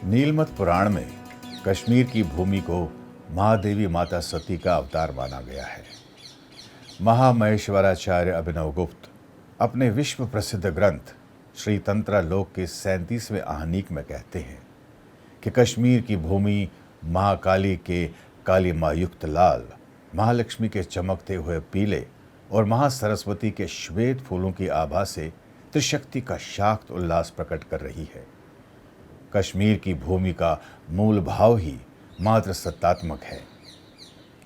नीलमत पुराण में कश्मीर की भूमि को महादेवी माता सती का अवतार माना गया है। महामहेश्वराचार्य अभिनवगुप्त अपने विश्व प्रसिद्ध ग्रंथ श्री तंत्रालोक के 37वें आहनिक में कहते हैं कि कश्मीर की भूमि महाकाली के कालिमायुक्त लाल, महालक्ष्मी के चमकते हुए पीले और महासरस्वती के श्वेत फूलों की आभा से त्रिशक्ति का शाक्त उल्लास प्रकट कर रही है। कश्मीर की भूमि का मूल भाव ही मातृ सत्तात्मक है।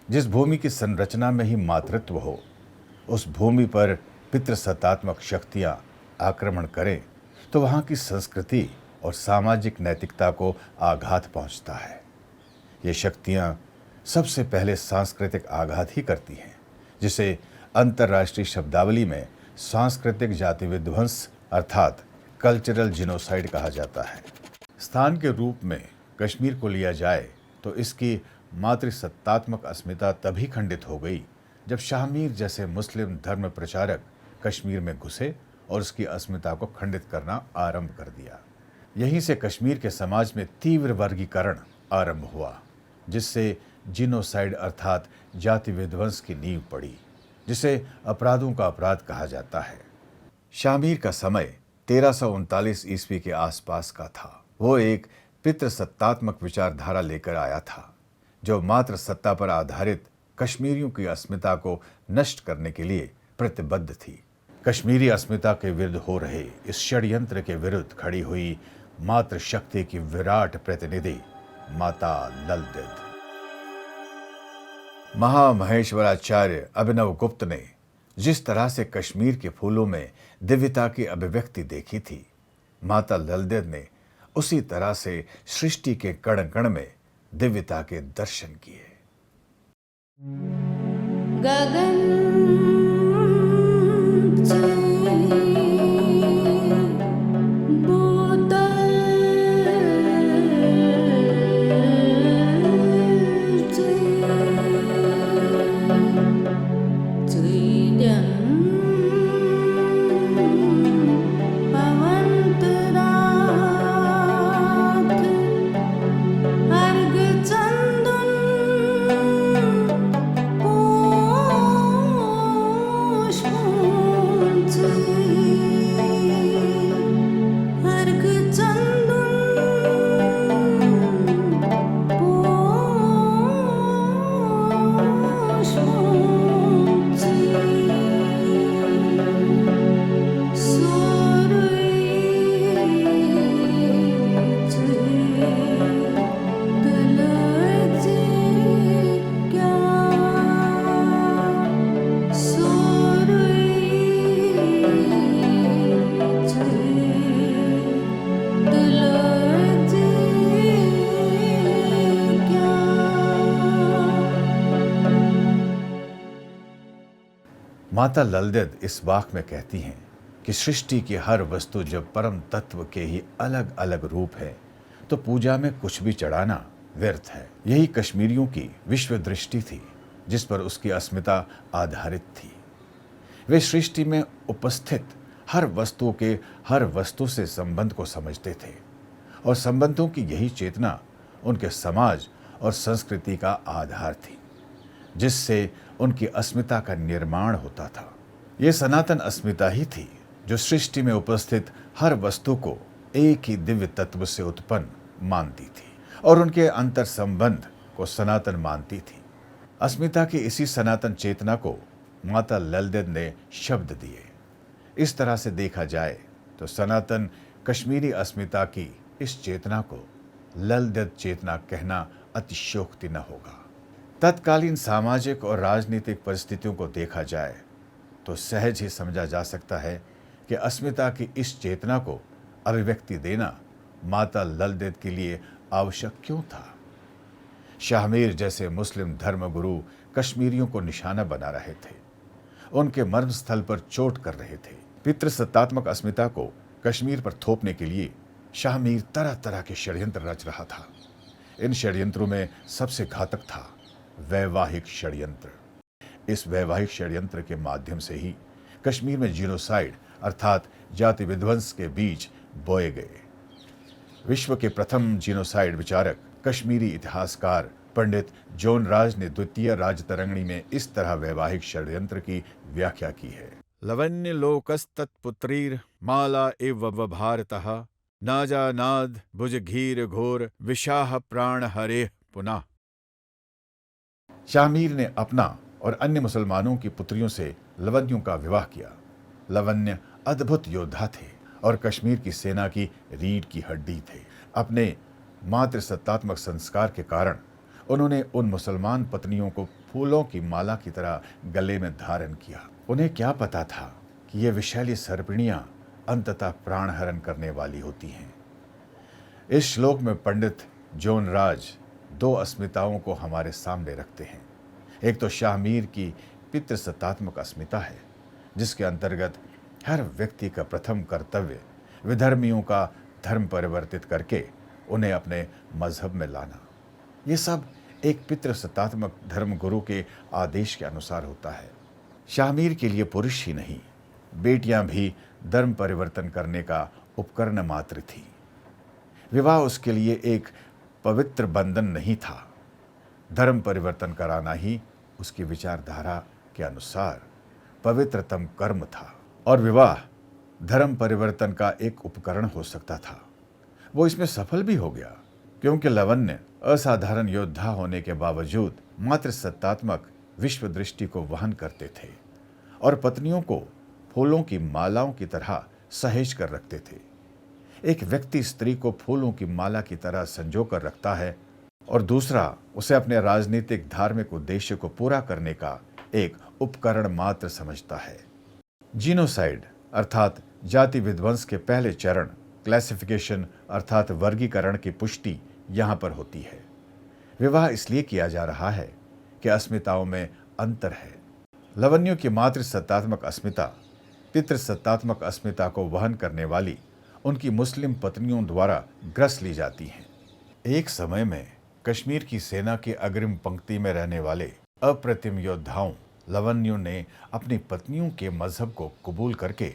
जिस भूमि की संरचना में ही मातृत्व हो, उस भूमि पर पितृसत्तात्मक शक्तियां आक्रमण करें तो वहां की संस्कृति और सामाजिक नैतिकता को आघात पहुंचता है। ये शक्तियां सबसे पहले सांस्कृतिक आघात ही करती हैं, जिसे अंतर्राष्ट्रीय शब्दावली में सांस्कृतिक जाति विध्वंस अर्थात कल्चरल जिनोसाइड कहा जाता है। स्थान के रूप में कश्मीर को लिया जाए तो इसकी मातृसत्तात्मक अस्मिता तभी खंडित हो गई जब शाहमीर जैसे मुस्लिम धर्म प्रचारक कश्मीर में घुसे और उसकी अस्मिता को खंडित करना आरंभ कर दिया। यहीं से कश्मीर के समाज में तीव्र वर्गीकरण आरंभ हुआ, जिससे जिनोसाइड अर्थात जाति विध्वंस की नींव पड़ी, जिसे अपराधों का अपराध कहा जाता है। शाहमीर का समय 1339 ईस्वी के आसपास का था। वो एक पितृसत्तात्मक विचारधारा लेकर आया था, जो मात्र सत्ता पर आधारित कश्मीरियों की अस्मिता को नष्ट करने के लिए प्रतिबद्ध थी। कश्मीरी अस्मिता के विरुद्ध हो रहे इस षड्यंत्र के विरुद्ध खड़ी हुई मातृ शक्ति की विराट प्रतिनिधि माता लल देद। महामहेश्वराचार्य अभिनवगुप्त ने जिस तरह से कश्मीर के फूलों में दिव्यता की अभिव्यक्ति देखी थी, माता लल देद ने उसी तरह से सृष्टि के कण कण में दिव्यता के दर्शन किए। माता लल देद इस वाक में कहती हैं कि सृष्टि की हर वस्तु जब परम तत्व के ही अलग अलग रूप है तो पूजा में कुछ भी चढ़ाना व्यर्थ है। यही कश्मीरियों की विश्व दृष्टि थी, जिस पर उसकी अस्मिता आधारित थी। वे सृष्टि में उपस्थित हर वस्तु के हर वस्तु से संबंध को समझते थे और संबंधों की यही चेतना उनके समाज और संस्कृति का आधार थी, जिससे उनकी अस्मिता का निर्माण होता था। ये सनातन अस्मिता ही थी जो सृष्टि में उपस्थित हर वस्तु को एक ही दिव्य तत्व से उत्पन्न मानती थी और उनके अंतर संबंध को सनातन मानती थी। अस्मिता की इसी सनातन चेतना को माता लल देद ने शब्द दिए। इस तरह से देखा जाए तो सनातन कश्मीरी अस्मिता की इस चेतना को लल देद चेतना कहना अतिशयोक्ति न होगा। तत्कालीन सामाजिक और राजनीतिक परिस्थितियों को देखा जाए तो सहज ही समझा जा सकता है कि अस्मिता की इस चेतना को अभिव्यक्ति देना माता लल देद के लिए आवश्यक क्यों था। शाहमीर जैसे मुस्लिम धर्मगुरु कश्मीरियों को निशाना बना रहे थे, उनके मर्मस्थल पर चोट कर रहे थे। पितृसत्तात्मक अस्मिता को कश्मीर पर थोपने के लिए शाहमीर तरह तरह के षड्यंत्र रच रहा था। इन षड्यंत्रों में सबसे घातक था वैवाहिक षड्यंत्र। इस वैवाहिक षड्यंत्र के माध्यम से ही कश्मीर में जीनोसाइड अर्थात जाति विध्वंस के बीज बोए गए। विश्व के प्रथम जीनोसाइड विचारक कश्मीरी इतिहासकार पंडित जॉन राज ने द्वितीय राजतरंगिणी में इस तरह वैवाहिक षड्यंत्र की व्याख्या की है। लवन्य लोकस्तत्पुत्रीर माला एव भारतः नाजानाद भुजघीर घोर विशाह प्राण हरे पुनः। शाहमीर ने अपना और अन्य मुसलमानों की पुत्रियों से लवन्यों का विवाह किया। लवन्य अद्भुत योद्धा थे और कश्मीर की सेना की रीढ़ की हड्डी थे। अपने मातृसत्तात्मक संस्कार के कारण उन्होंने उन मुसलमान पत्नियों को फूलों की माला की तरह गले में धारण किया। उन्हें क्या पता था कि ये विषैली सर्पिणियां अंततः प्राणहरण करने वाली होती हैं। इस श्लोक में पंडित जॉन राज दो अस्मिताओं को हमारे सामने रखते हैं। एक तो शाहमीर की पितृसत्तात्मक अस्मिता है, जिसके अंतर्गत हर व्यक्ति का प्रथम कर्तव्य विधर्मियों का धर्म परिवर्तित करके उन्हें अपने मजहब में लाना। ये सब एक पितृसत्तात्मक धर्मगुरु के आदेश के अनुसार होता है। शाहमीर के लिए पुरुष ही नहीं, बेटियां भी धर्म परिवर्तन करने का उपकरण मात्र थी। विवाह उसके लिए एक पवित्र बंधन नहीं था, धर्म परिवर्तन कराना ही उसकी विचारधारा के अनुसार पवित्रतम कर्म था। और विवाह धर्म परिवर्तन का एक उपकरण हो सकता था। वो इसमें सफल भी हो गया, क्योंकि लवन्य असाधारण योद्धा होने के बावजूद मातृसत्तात्मक विश्व दृष्टि को वहन करते थे और पत्नियों को फूलों की मालाओं की तरह सहेज कर रखते थे। एक व्यक्ति स्त्री को फूलों की माला की तरह संजो कर रखता है और दूसरा उसे अपने राजनीतिक धार्मिक उद्देश्य को पूरा करने का एक उपकरण मात्र समझता है। जीनोसाइड अर्थात जाति विध्वंस के पहले चरण क्लासिफिकेशन अर्थात वर्गीकरण की पुष्टि यहाँ पर होती है। विवाह इसलिए किया जा रहा है कि अस्मिताओं में अंतर है। लवन्यों की मातृसत्तात्मक अस्मिता पितृसत्तात्मक अस्मिता को वहन करने वाली उनकी मुस्लिम पत्नियों द्वारा ग्रस ली जाती हैं। एक समय में कश्मीर की सेना की अग्रिम पंक्ति में रहने वाले अप्रतिम योद्धाओं लवन्यों ने अपनी पत्नियों के मजहब को कबूल करके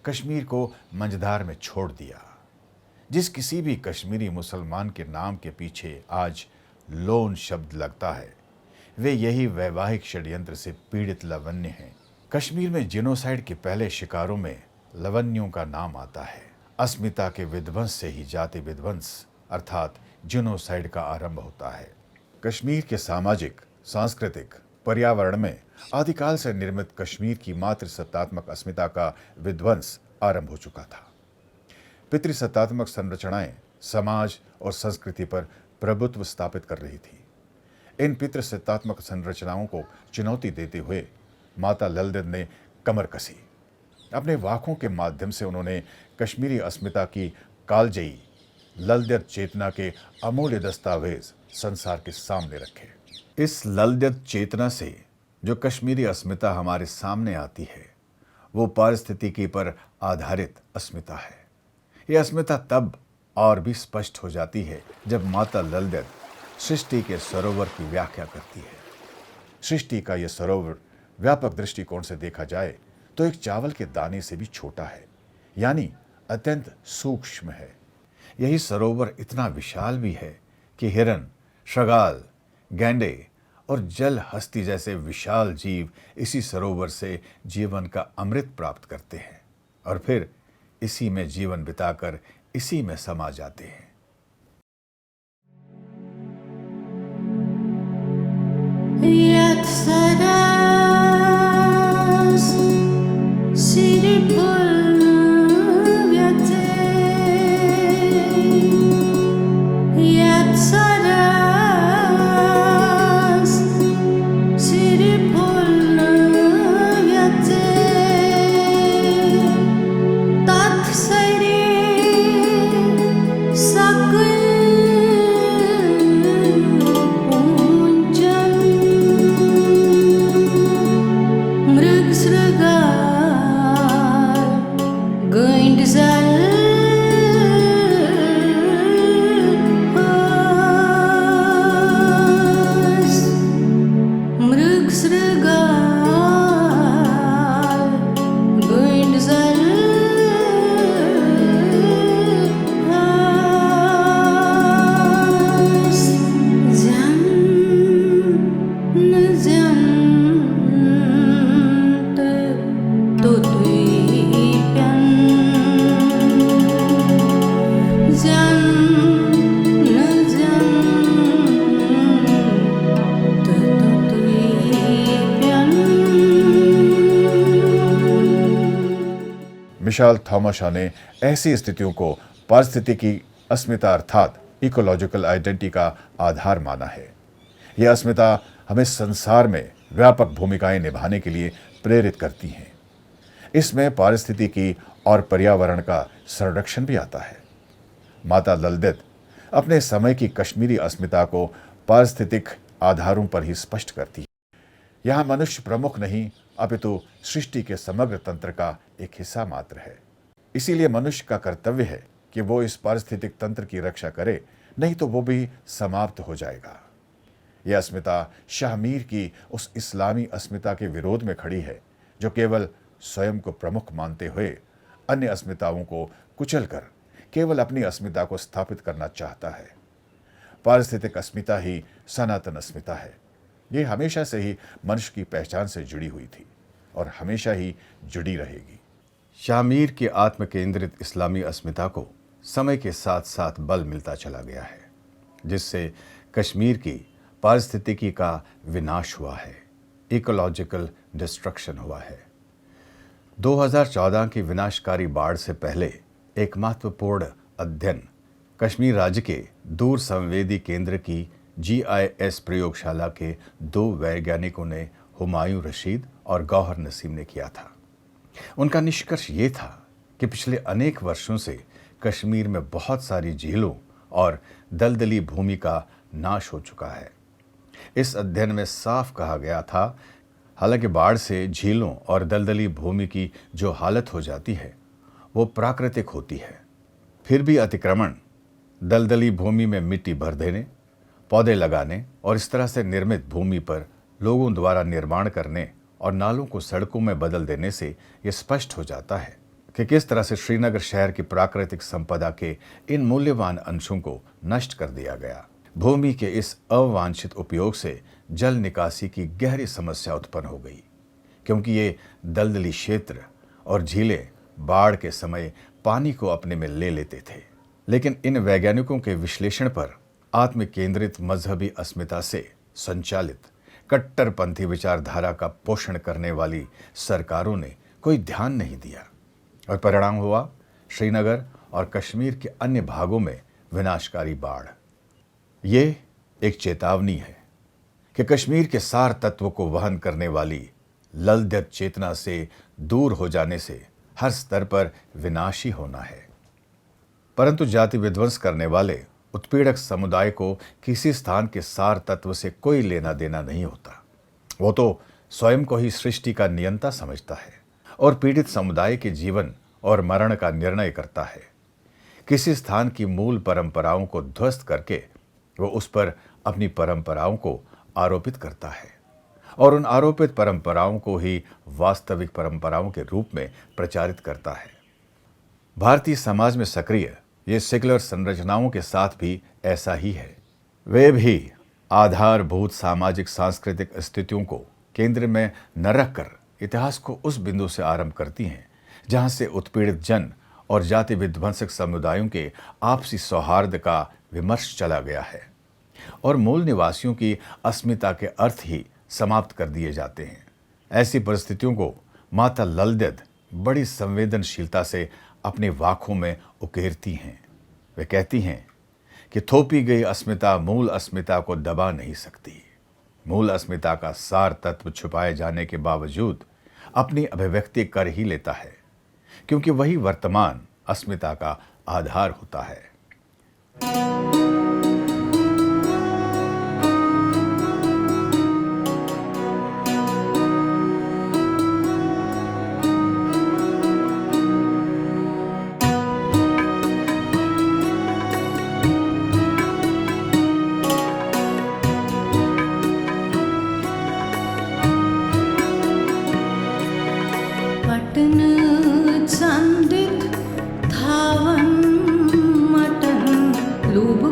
कश्मीर को मंझधार में छोड़ दिया। जिस किसी भी कश्मीरी मुसलमान के नाम के पीछे आज लोन शब्द लगता है, वे यही वैवाहिक षड्यंत्र से पीड़ित लवन्य हैं। कश्मीर में जीनोसाइड के पहले शिकारों में लवन्यों का नाम आता है। अस्मिता के विध्वंस से ही जाति विध्वंस अर्थात जीनोसाइड का आरंभ होता है। कश्मीर के सामाजिक, सांस्कृतिक, पर्यावरण में आदिकाल से निर्मित कश्मीर की मातृसत्तात्मक अस्मिता का विध्वंस आरंभ हो चुका था। पितृसत्तात्मक संरचनाएं समाज और संस्कृति पर प्रभुत्व स्थापित कर रही थी। इन पितृसत्तात्मक संरचनाओं को चुनौती देते हुए माता ललदेद ने कमर कसी। अपने वाकों के माध्यम से उन्होंने कश्मीरी अस्मिता की कालजयी ललदेद चेतना के अमूल्य दस्तावेज संसार के सामने रखे। इस ललदेद चेतना से जो कश्मीरी अस्मिता हमारे सामने आती है, वो पारिस्थितिकी पर आधारित अस्मिता है। यह अस्मिता तब और भी स्पष्ट हो जाती है जब माता ललदेद सृष्टि के सरोवर की व्याख्या करती है। सृष्टि का यह सरोवर व्यापक दृष्टिकोण से देखा जाए तो एक चावल के दाने से भी छोटा है, यानी अत्यंत सूक्ष्म है। यही सरोवर इतना विशाल भी है कि हिरन, शगाल, गैंडे और जल हस्ती जैसे विशाल जीव इसी सरोवर से जीवन का अमृत प्राप्त करते हैं और फिर इसी में जीवन बिताकर इसी में समा जाते हैं। विशाल थॉमस ने ऐसी स्थितियों को पारिस्थितिकी अस्मिता अर्थात इकोलॉजिकल आइडेंटिटी का आधार माना है। यह अस्मिता हमें संसार में व्यापक भूमिकाएं निभाने के लिए प्रेरित करती हैं। इसमें पारिस्थितिकी और पर्यावरण का संरक्षण भी आता है। माता ललदेद अपने समय की कश्मीरी अस्मिता को पारिस्थितिक आधारों पर ही स्पष्ट करती है। यहाँ मनुष्य प्रमुख नहीं अपितु सृष्टि के समग्र तंत्र का एक हिस्सा मात्र है। इसीलिए मनुष्य का कर्तव्य है कि वो इस पारिस्थितिक तंत्र की रक्षा करे, नहीं तो वो भी समाप्त हो जाएगा। यह अस्मिता शाह मीर की उस इस्लामी अस्मिता के विरोध में खड़ी है जो केवल स्वयं को प्रमुख मानते हुए अन्य अस्मिताओं को कुचलकर केवल अपनी अस्मिता को स्थापित करना चाहता है। पारिस्थितिक अस्मिता ही सनातन अस्मिता है। ये हमेशा से ही मनुष्य की पहचान से जुड़ी हुई थी और हमेशा ही जुड़ी रहेगी। शाह मीर की आत्म केंद्रित इस्लामी अस्मिता को समय के साथ साथ बल मिलता चला गया है, जिससे कश्मीर की पारिस्थितिकी का विनाश हुआ है, इकोलॉजिकल डिस्ट्रक्शन हुआ है। 2014 की विनाशकारी बाढ़ से पहले एक महत्वपूर्ण अध्ययन कश्मीर राज्य के दूर संवेदी केंद्र की GIS प्रयोगशाला के 2 वैज्ञानिकों ने हुमायूं रशीद और गौहर नसीम ने किया था। उनका निष्कर्ष ये था कि पिछले अनेक वर्षों से कश्मीर में बहुत सारी झीलों और दलदली भूमि का नाश हो चुका है। इस अध्ययन में साफ कहा गया था, हालांकि बाढ़ से झीलों और दलदली भूमि की जो हालत हो जाती है वो प्राकृतिक होती है, फिर भी अतिक्रमण, दलदली भूमि में मिट्टी भर देने, पौधे लगाने और इस तरह से निर्मित भूमि पर लोगों द्वारा निर्माण करने और नालों को सड़कों में बदल देने से ये स्पष्ट हो जाता है कि किस तरह से श्रीनगर शहर की प्राकृतिक संपदा के इन मूल्यवान अंशों को नष्ट कर दिया गया। भूमि के इस अवांछित उपयोग से जल निकासी की गहरी समस्या उत्पन्न हो गई, क्योंकि ये दलदली क्षेत्र और झीलें बाढ़ के समय पानी को अपने में ले लेते थे। लेकिन इन वैज्ञानिकों के विश्लेषण पर आत्म केंद्रित मजहबी अस्मिता से संचालित कट्टरपंथी विचारधारा का पोषण करने वाली सरकारों ने कोई ध्यान नहीं दिया और परिणाम हुआ श्रीनगर और कश्मीर के अन्य भागों में विनाशकारी बाढ़। ये एक चेतावनी है कि कश्मीर के सार तत्व को वहन करने वाली ललदेद चेतना से दूर हो जाने से हर स्तर पर विनाश ही होना है। परंतु जाति विध्वंस करने वाले उत्पीड़क समुदाय को किसी स्थान के सार तत्व से कोई लेना देना नहीं होता। वो तो स्वयं को ही सृष्टि का नियंता समझता है और पीड़ित समुदाय के जीवन और मरण का निर्णय करता है। किसी स्थान की मूल परंपराओं को ध्वस्त करके वो उस पर अपनी परंपराओं को आरोपित करता है और उन आरोपित परंपराओं को ही वास्तविक परंपराओं के रूप में प्रचारित करता है। भारतीय समाज में सक्रिय ये सेकुलर संरचनाओं के साथ भी ऐसा ही है। वे भी आधारभूत सामाजिक सांस्कृतिक स्थितियों को केंद्र में न रखकर इतिहास को उस बिंदु से आरंभ करती हैं जहां से उत्पीड़ित जन और जाति विध्वंसक समुदायों के आपसी सौहार्द का विमर्श चला गया है और मूल निवासियों की अस्मिता के अर्थ ही समाप्त कर दिए जाते हैं। ऐसी परिस्थितियों को माता ललदेद बड़ी संवेदनशीलता से अपने वाकों में उकेरती हैं। वे कहती हैं कि थोपी गई अस्मिता मूल अस्मिता को दबा नहीं सकती। मूल अस्मिता का सार तत्व छुपाए जाने के बावजूद अपनी अभिव्यक्ति कर ही लेता है, क्योंकि वही वर्तमान अस्मिता का आधार होता है। संदित धावन मटन लोभ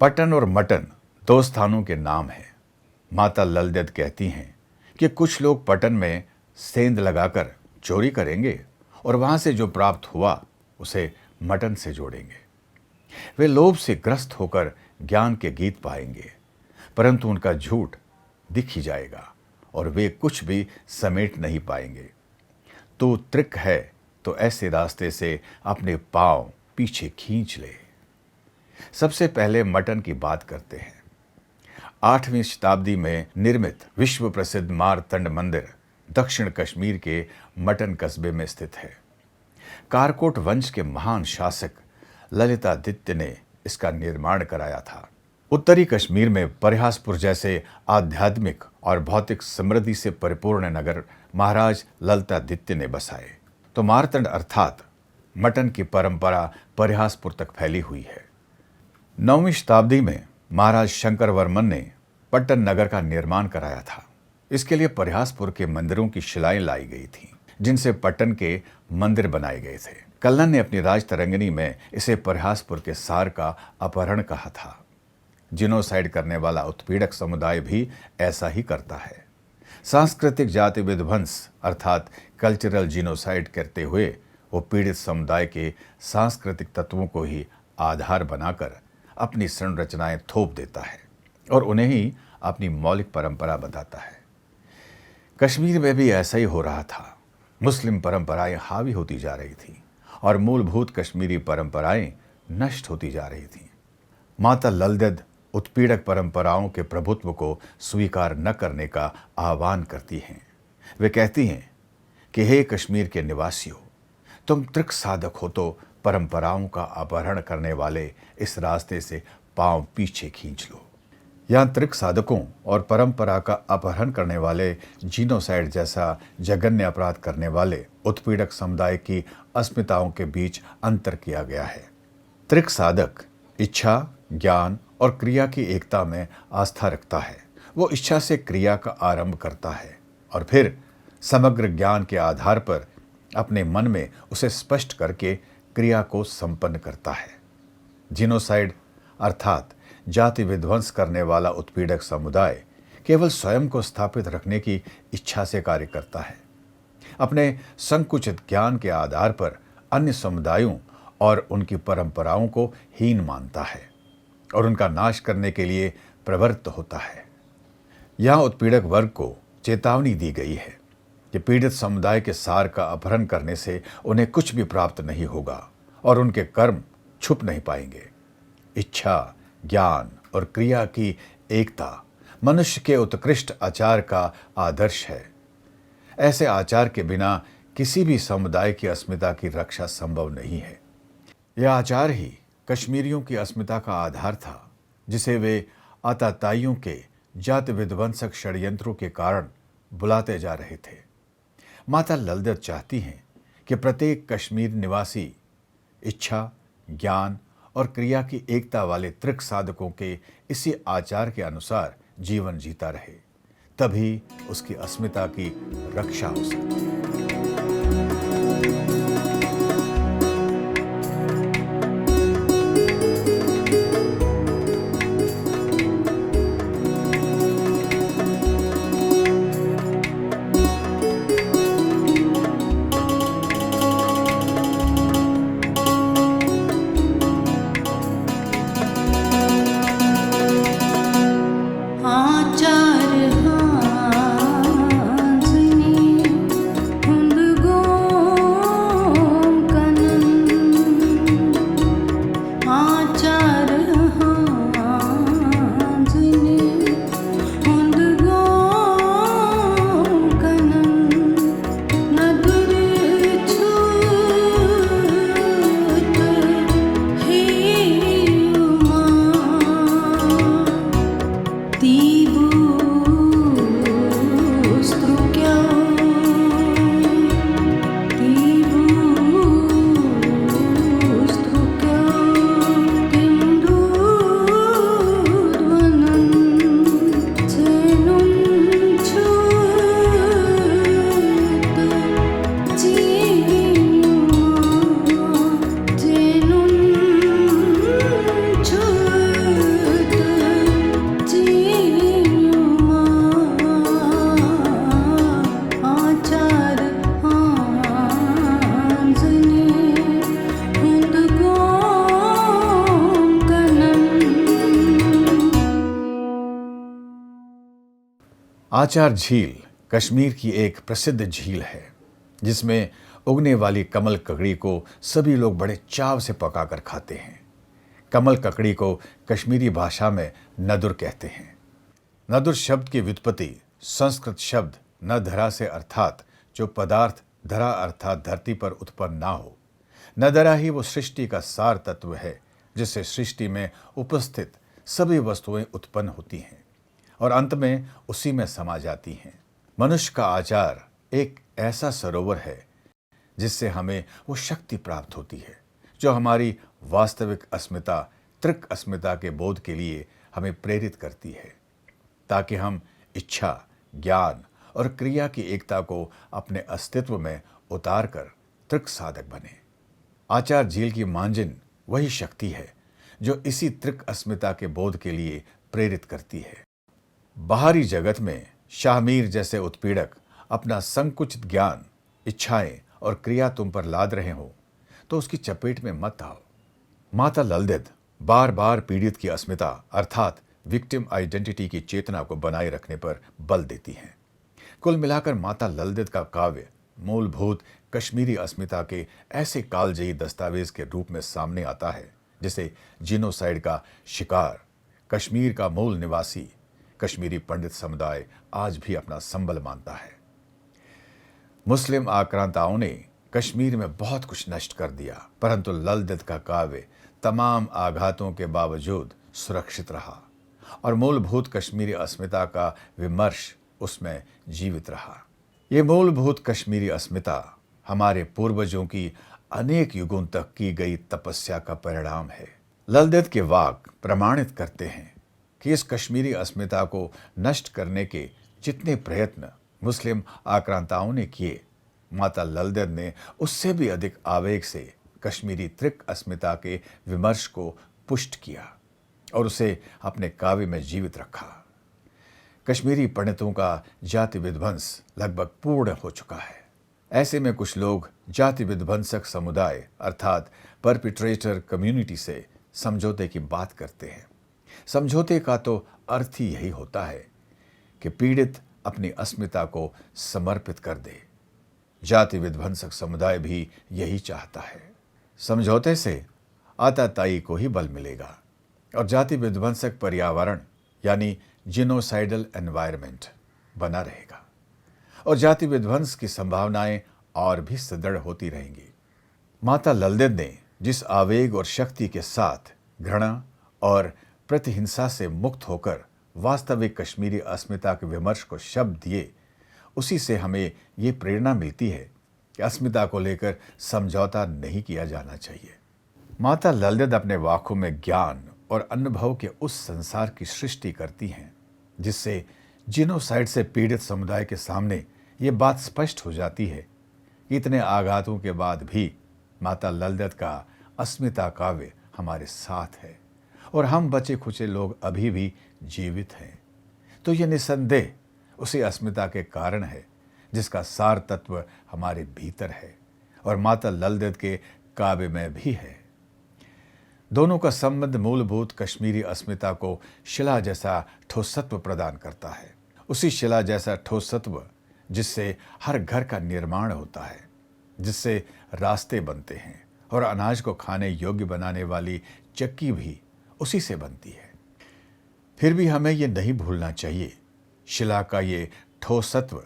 पटन और मटन दो स्थानों के नाम हैं। माता ललदेद कहती हैं कि कुछ लोग पटन में सेंध लगाकर चोरी करेंगे और वहां से जो प्राप्त हुआ उसे मटन से जोड़ेंगे। वे लोभ से ग्रस्त होकर ज्ञान के गीत पाएंगे, परंतु उनका झूठ दिख ही जाएगा और वे कुछ भी समेट नहीं पाएंगे। तो त्रिक है तो ऐसे रास्ते से अपने पांव पीछे खींच ले। सबसे पहले मटन की बात करते हैं। 8वीं शताब्दी में निर्मित विश्व प्रसिद्ध मारतंड मंदिर दक्षिण कश्मीर के मटन कस्बे में स्थित है। कारकोट वंश के महान शासक ललितादित्य ने इसका निर्माण कराया था। उत्तरी कश्मीर में परिहासपुर जैसे आध्यात्मिक और भौतिक समृद्धि से परिपूर्ण नगर महाराज ललितादित्य ने बसाए, तो मारतंड अर्थात मटन की परंपरा परिहासपुर तक फैली हुई है। 9वीं शताब्दी में महाराज शंकर वर्मन ने पट्टन नगर का निर्माण कराया था। इसके लिए परिहासपुर के मंदिरों की शिलाएं लाई गई थीं, जिनसे पट्टन के मंदिर बनाए गए थे। कल्लन ने अपनी राज तरंगिनी में इसे परिहासपुर के सार का अपहरण कहा था। जिनोसाइड करने वाला उत्पीड़क समुदाय भी ऐसा ही करता है। सांस्कृतिक जाति विध्वंस अर्थात कल्चरल जिनोसाइड करते हुए वो पीड़ित समुदाय के सांस्कृतिक तत्वों को ही आधार बनाकर अपनी संरचनाएं थोप देता है और उन्हें ही अपनी मौलिक परंपरा बताता है। कश्मीर में भी ऐसा ही हो रहा था। मुस्लिम परंपराएं हावी होती जा रही थीं और मूलभूत कश्मीरी परंपराएं नष्ट होती जा रही थीं। माता ललदेद उत्पीड़क परंपराओं के प्रभुत्व को स्वीकार न करने का आह्वान करती हैं। वे कहती हैं कि हे कश्मीर के निवासियों, तुम त्रिक साधक हो तो परंपराओं का अपहरण करने वाले इस रास्ते से पांव पीछे खींच लो। यहाँ त्रिक साधकों और परंपरा का अपहरण करने वाले जीनोसाइड जैसा जघन्य अपराध करने वाले उत्पीड़क समुदाय की अस्मिताओं के बीच अंतर किया गया है। त्रिक साधक इच्छा, ज्ञान और क्रिया की एकता में आस्था रखता है। वो इच्छा से क्रिया का आरंभ करता है और फिर समग्र ज्ञान के आधार पर अपने मन में उसे स्पष्ट करके क्रिया को संपन्न करता है। जिनोसाइड अर्थात जाति विध्वंस करने वाला उत्पीड़क समुदाय केवल स्वयं को स्थापित रखने की इच्छा से कार्य करता है। अपने संकुचित ज्ञान के आधार पर अन्य समुदायों और उनकी परंपराओं को हीन मानता है और उनका नाश करने के लिए प्रवृत्त होता है। यहाँ उत्पीड़क वर्ग को चेतावनी दी गई है कि पीड़ित समुदाय के सार का अपहरण करने से उन्हें कुछ भी प्राप्त नहीं होगा और उनके कर्म छुप नहीं पाएंगे। इच्छा, ज्ञान और क्रिया की एकता मनुष्य के उत्कृष्ट आचार का आदर्श है। ऐसे आचार के बिना किसी भी समुदाय की अस्मिता की रक्षा संभव नहीं है। यह आचार ही कश्मीरियों की अस्मिता का आधार था, जिसे वे आताताइयों के जाति विध्वंसक षड्यंत्रों के कारण बुलाते जा रहे थे। माता ललदेद चाहती हैं कि प्रत्येक कश्मीर निवासी इच्छा, ज्ञान और क्रिया की एकता वाले त्रिक साधकों के इसी आचार के अनुसार जीवन जीता रहे, तभी उसकी अस्मिता की रक्षा हो सकती है। आचार झील कश्मीर की एक प्रसिद्ध झील है जिसमें उगने वाली कमल ककड़ी को सभी लोग बड़े चाव से पकाकर खाते हैं। कमल ककड़ी को कश्मीरी भाषा में नदुर कहते हैं। नदुर शब्द की व्युत्पत्ति संस्कृत शब्द न धरा से अर्थात जो पदार्थ धरा अर्थात धरती पर उत्पन्न ना हो। नदरा ही वो सृष्टि का सार तत्व है जिससे सृष्टि में उपस्थित सभी वस्तुएं उत्पन्न होती हैं और अंत में उसी में समा जाती हैं। मनुष्य का आचार एक ऐसा सरोवर है जिससे हमें वो शक्ति प्राप्त होती है जो हमारी वास्तविक अस्मिता त्रिक अस्मिता के बोध के लिए हमें प्रेरित करती है ताकि हम इच्छा, ज्ञान और क्रिया की एकता को अपने अस्तित्व में उतार कर त्रिक साधक बने। आचार झील की मांझिन वही शक्ति है जो इसी त्रिक अस्मिता के बोध के लिए प्रेरित करती है। बाहरी जगत में शाहमीर जैसे उत्पीड़क अपना संकुचित ज्ञान, इच्छाएं और क्रिया तुम पर लाद रहे हो तो उसकी चपेट में मत आओ। माता ललदेद बार बार पीड़ित की अस्मिता अर्थात विक्टिम आइडेंटिटी की चेतना को बनाए रखने पर बल देती हैं। कुल मिलाकर माता ललदेद का काव्य मूलभूत कश्मीरी अस्मिता के ऐसे कालजयी दस्तावेज के रूप में सामने आता है जिसे जीनोसाइड का शिकार कश्मीर का मूल निवासी कश्मीरी पंडित समुदाय आज भी अपना संबल मानता है। मुस्लिम आक्रांताओं ने कश्मीर में बहुत कुछ नष्ट कर दिया परंतु ललदेद का काव्य तमाम आघातों के बावजूद सुरक्षित रहा और मूलभूत कश्मीरी अस्मिता का विमर्श उसमें जीवित रहा। ये मूलभूत कश्मीरी अस्मिता हमारे पूर्वजों की अनेक युगों तक की गई तपस्या का परिणाम है। ललदेद के वाक प्रमाणित करते हैं कि इस कश्मीरी अस्मिता को नष्ट करने के जितने प्रयत्न मुस्लिम आक्रांताओं ने किए, माता ललदेद ने उससे भी अधिक आवेग से कश्मीरी त्रिक अस्मिता के विमर्श को पुष्ट किया और उसे अपने काव्य में जीवित रखा। कश्मीरी पंडितों का जाति विध्वंस लगभग पूर्ण हो चुका है। ऐसे में कुछ लोग जाति विध्वंसक समुदाय अर्थात परपिट्रेटर कम्युनिटी से समझौते की बात करते हैं। समझौते का तो अर्थ ही यही होता है कि पीड़ित अपनी अस्मिता को समर्पित कर दे। जाति विध्वंसक समुदाय भी यही चाहता है। समझौते से आताताई को ही बल मिलेगा और जाति विध्वंसक पर्यावरण यानी जीनोसाइडल एनवायरनमेंट बना रहेगा और जाति विध्वंस की संभावनाएं और भी सुदृढ़ होती रहेंगी। माता ललदेद ने जिस आवेग और शक्ति के साथ घृणा और प्रतिहिंसा से मुक्त होकर वास्तविक कश्मीरी अस्मिता के विमर्श को शब्द दिए, उसी से हमें ये प्रेरणा मिलती है कि अस्मिता को लेकर समझौता नहीं किया जाना चाहिए। माता ललदेद अपने वाकों में ज्ञान और अनुभव के उस संसार की सृष्टि करती हैं जिससे जीनोसाइड से पीड़ित समुदाय के सामने ये बात स्पष्ट हो जाती है कि इतने आघातों के बाद भी माता ललदेद का अस्मिता काव्य हमारे साथ है और हम बचे खुचे लोग अभी भी जीवित हैं। तो ये निसंदेह उसी अस्मिता के कारण है जिसका सार तत्व हमारे भीतर है और माता ललदेद के काव्य में भी है। दोनों का संबंध मूलभूत कश्मीरी अस्मिता को शिला जैसा ठोसत्व प्रदान करता है। उसी शिला जैसा ठोसत्व जिससे हर घर का निर्माण होता है, जिससे रास्ते बनते हैं और अनाज को खाने योग्य बनाने वाली चक्की भी उसी से बनती है। फिर भी हमें ये नहीं भूलना चाहिए, शिला का ये ठोसत्व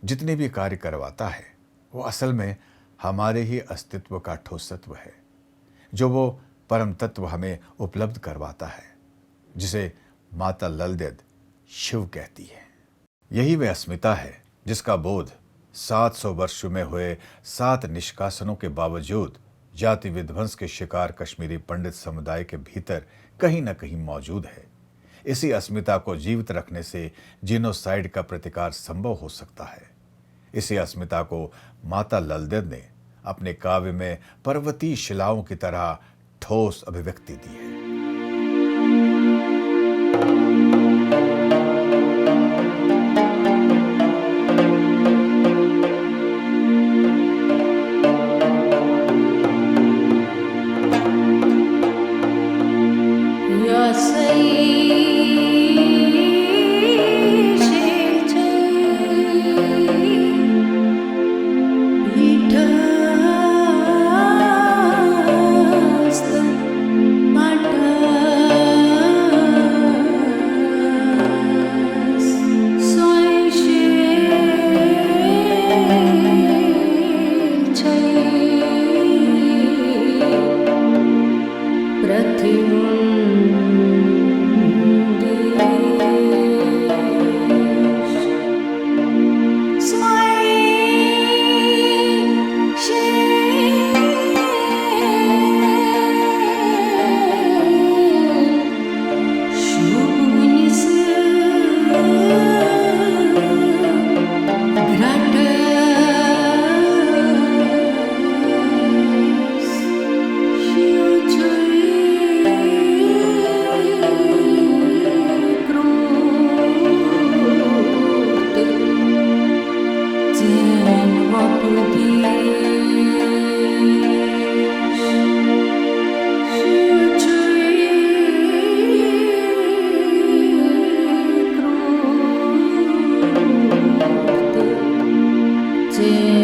जितने भी कार्य करवाता है वो असल में हमारे ही अस्तित्व का ठोसत्व है, जो वो परम तत्व हमें उपलब्ध करवाता है जिसे माता ललदेद शिव कहती है। यही वह अस्मिता है जिसका बोध 700 वर्षों में हुए 7 निष्कासनों के बावजूद जाति विध्वंस के शिकार कश्मीरी पंडित समुदाय के भीतर कहीं न कहीं मौजूद है। इसी अस्मिता को जीवित रखने से जीनोसाइड का प्रतिकार संभव हो सकता है। इसी अस्मिता को माता ललदेद ने अपने काव्य में पर्वतीय शिलाओं की तरह ठोस अभिव्यक्ति दी है। चे